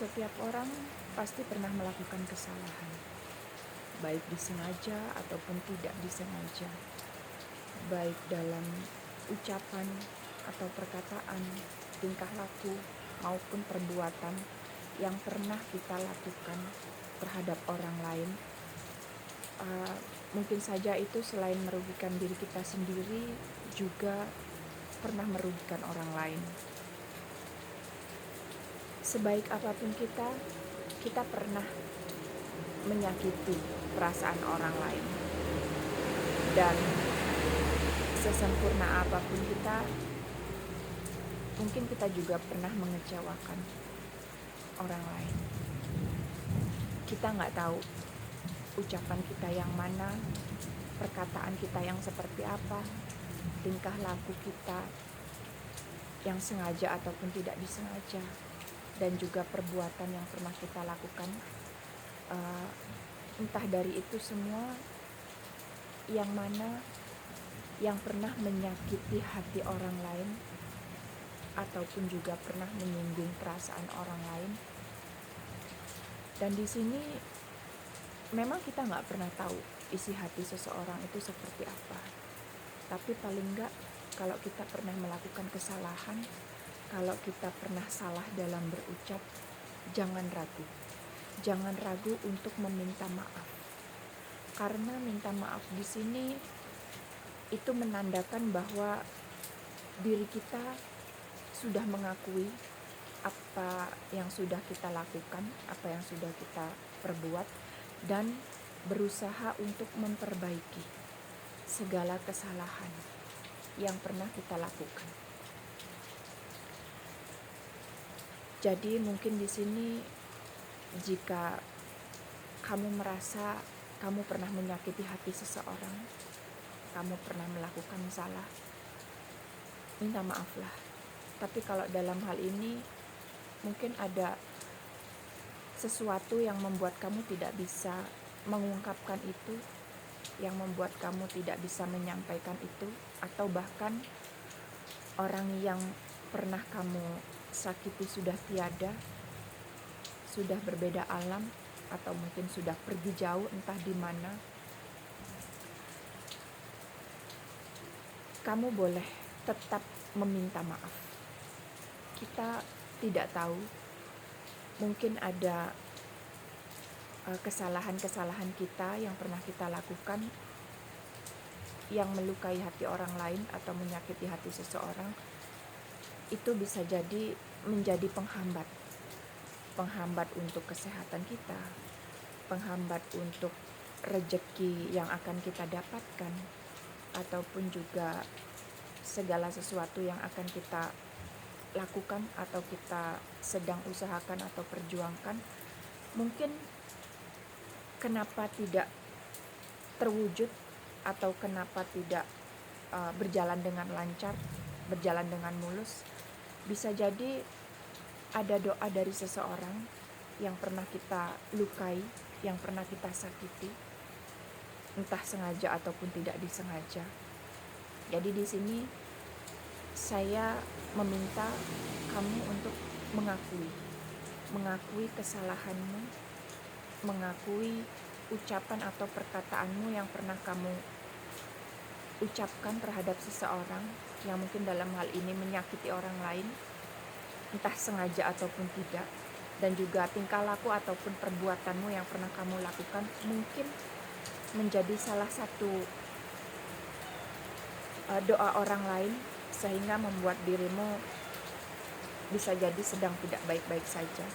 Setiap orang pasti pernah melakukan kesalahan, baik disengaja ataupun tidak disengaja, baik dalam ucapan atau perkataan, tingkah laku, maupun perbuatan yang pernah kita lakukan terhadap orang lain. Mungkin saja itu selain merugikan diri kita sendiri, juga pernah merugikan orang lain. Sebaik apapun kita pernah menyakiti perasaan orang lain. Dan sesempurna apapun kita, mungkin kita juga pernah mengecewakan orang lain. Kita nggak tahu ucapan kita yang mana, perkataan kita yang seperti apa, tingkah laku kita yang sengaja ataupun tidak disengaja, dan juga perbuatan yang pernah kita lakukan. Entah dari itu semua yang mana yang pernah menyakiti hati orang lain ataupun juga pernah menyinggung perasaan orang lain. Dan di sini memang kita nggak pernah tahu isi hati seseorang itu seperti apa. Tapi paling nggak, kalau kita pernah melakukan kesalahan, kalau kita pernah salah dalam berucap, jangan ragu. Jangan ragu untuk meminta maaf. Karena minta maaf di sini itu menandakan bahwa diri kita sudah mengakui apa yang sudah kita lakukan, apa yang sudah kita perbuat, dan berusaha untuk memperbaiki segala kesalahan yang pernah kita lakukan. Jadi mungkin di sini jika kamu merasa kamu pernah menyakiti hati seseorang, kamu pernah melakukan salah, minta maaflah. Tapi kalau dalam hal ini mungkin ada sesuatu yang membuat kamu tidak bisa mengungkapkan itu, yang membuat kamu tidak bisa menyampaikan itu, atau bahkan orang yang pernah kamu sakiti sudah tiada, sudah berbeda alam, atau mungkin sudah pergi jauh entah di mana. Kamu boleh tetap meminta maaf. Kita tidak tahu, mungkin ada kesalahan-kesalahan kita yang pernah kita lakukan yang melukai hati orang lain atau menyakiti hati seseorang. Itu bisa jadi menjadi penghambat untuk kesehatan kita, penghambat untuk rejeki yang akan kita dapatkan, ataupun juga segala sesuatu yang akan kita lakukan atau kita sedang usahakan atau perjuangkan. Mungkin kenapa tidak terwujud atau kenapa tidak berjalan dengan lancar, berjalan dengan mulus, bisa jadi ada doa dari seseorang yang pernah kita lukai, yang pernah kita sakiti, entah sengaja ataupun tidak disengaja. Jadi di sini saya meminta kamu untuk mengakui kesalahanmu, mengakui ucapan atau perkataanmu yang pernah kamu ucapkan terhadap seseorang yang mungkin dalam hal ini menyakiti orang lain, entah sengaja ataupun tidak. Dan juga tingkah laku ataupun perbuatanmu yang pernah kamu lakukan mungkin menjadi salah satu doa orang lain, sehingga membuat dirimu bisa jadi sedang tidak baik-baik saja.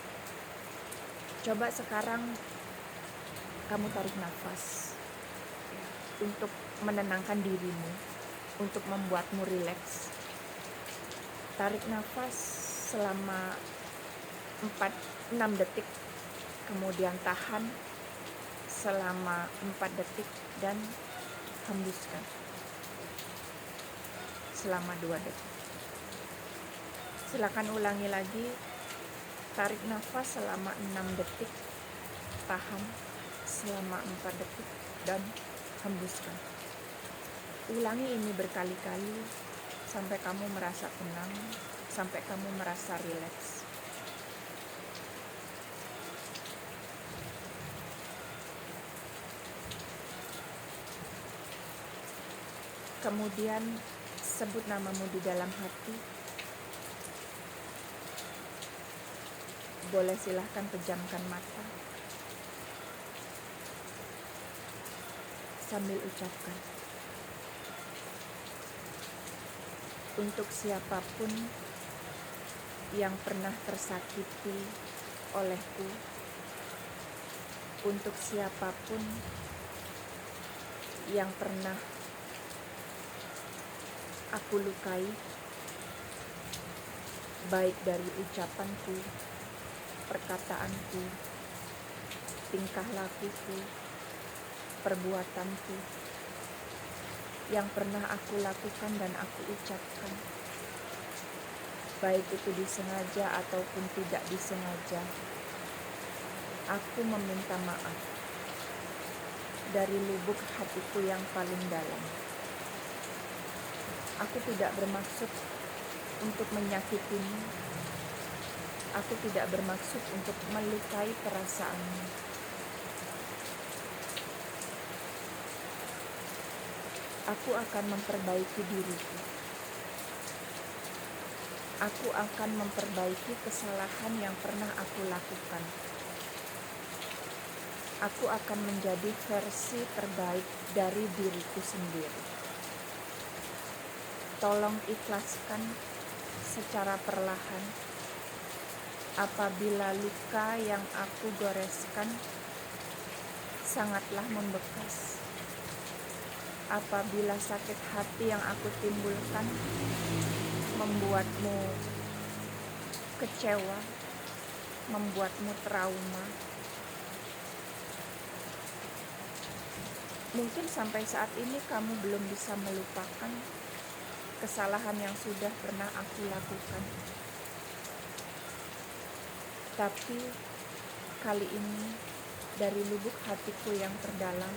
Coba sekarang kamu tarik nafas untuk menenangkan dirimu, untuk membuatmu rileks. Tarik nafas selama 4-6 detik, kemudian tahan selama 4 detik dan hembuskan selama 2 detik. Silakan ulangi lagi. Tarik nafas selama 6 detik, tahan selama 4 detik dan hembuskan. Ulangi ini berkali-kali sampai kamu merasa tenang, sampai kamu merasa rileks. Kemudian sebut namamu di dalam hati. Boleh silahkan pejamkan mata sambil ucapkan, untuk siapapun yang pernah tersakiti olehku, untuk siapapun yang pernah aku lukai, baik dari ucapanku, perkataanku, tingkah lakuku, perbuatanku, yang pernah aku lakukan dan aku ucapkan, baik itu disengaja ataupun tidak disengaja. Aku meminta maaf dari lubuk hatiku yang paling dalam. Aku tidak bermaksud untuk menyakitimu. Aku tidak bermaksud untuk melukai perasaanmu. Aku akan memperbaiki diriku. Aku akan memperbaiki kesalahan yang pernah aku lakukan. Aku akan menjadi versi terbaik dari diriku sendiri. Tolong ikhlaskan secara perlahan apabila luka yang aku goreskan sangatlah membekas. Apabila sakit hati yang aku timbulkan membuatmu kecewa, membuatmu trauma. Mungkin sampai saat ini kamu belum bisa melupakan kesalahan yang sudah pernah aku lakukan. Tapi kali ini dari lubuk hatiku yang terdalam,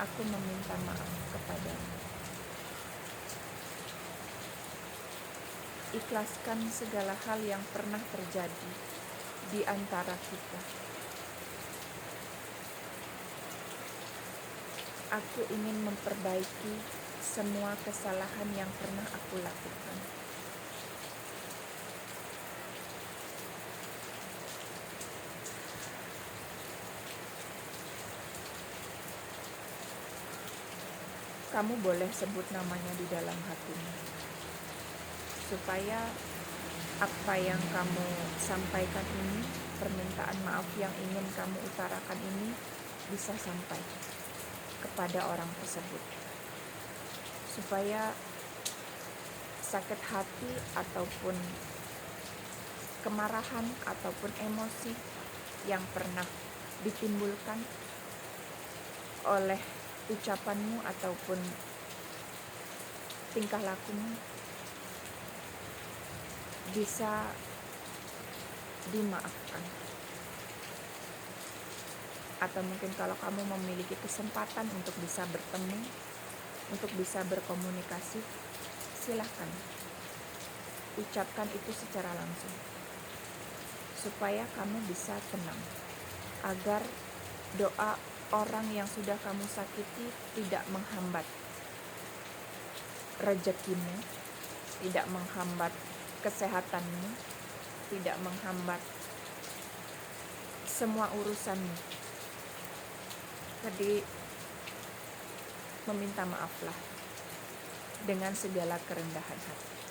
aku meminta maaf kepadamu. Ikhlaskan segala hal yang pernah terjadi di antara kita. Aku ingin memperbaiki semua kesalahan yang pernah aku lakukan. Kamu boleh sebut namanya di dalam hatimu, supaya apa yang kamu sampaikan ini, permintaan maaf yang ingin kamu utarakan ini bisa sampai kepada orang tersebut, supaya sakit hati ataupun kemarahan ataupun emosi yang pernah ditimbulkan oleh ucapanmu ataupun tingkah lakumu bisa dimaafkan. Atau mungkin kalau kamu memiliki kesempatan untuk bisa bertemu, untuk bisa berkomunikasi, silahkan ucapkan itu secara langsung, supaya kamu bisa tenang, agar doa orang yang sudah kamu sakiti tidak menghambat rezekimu, tidak menghambat kesehatanmu, tidak menghambat semua urusanmu. Jadi meminta maaflah dengan segala kerendahan hati.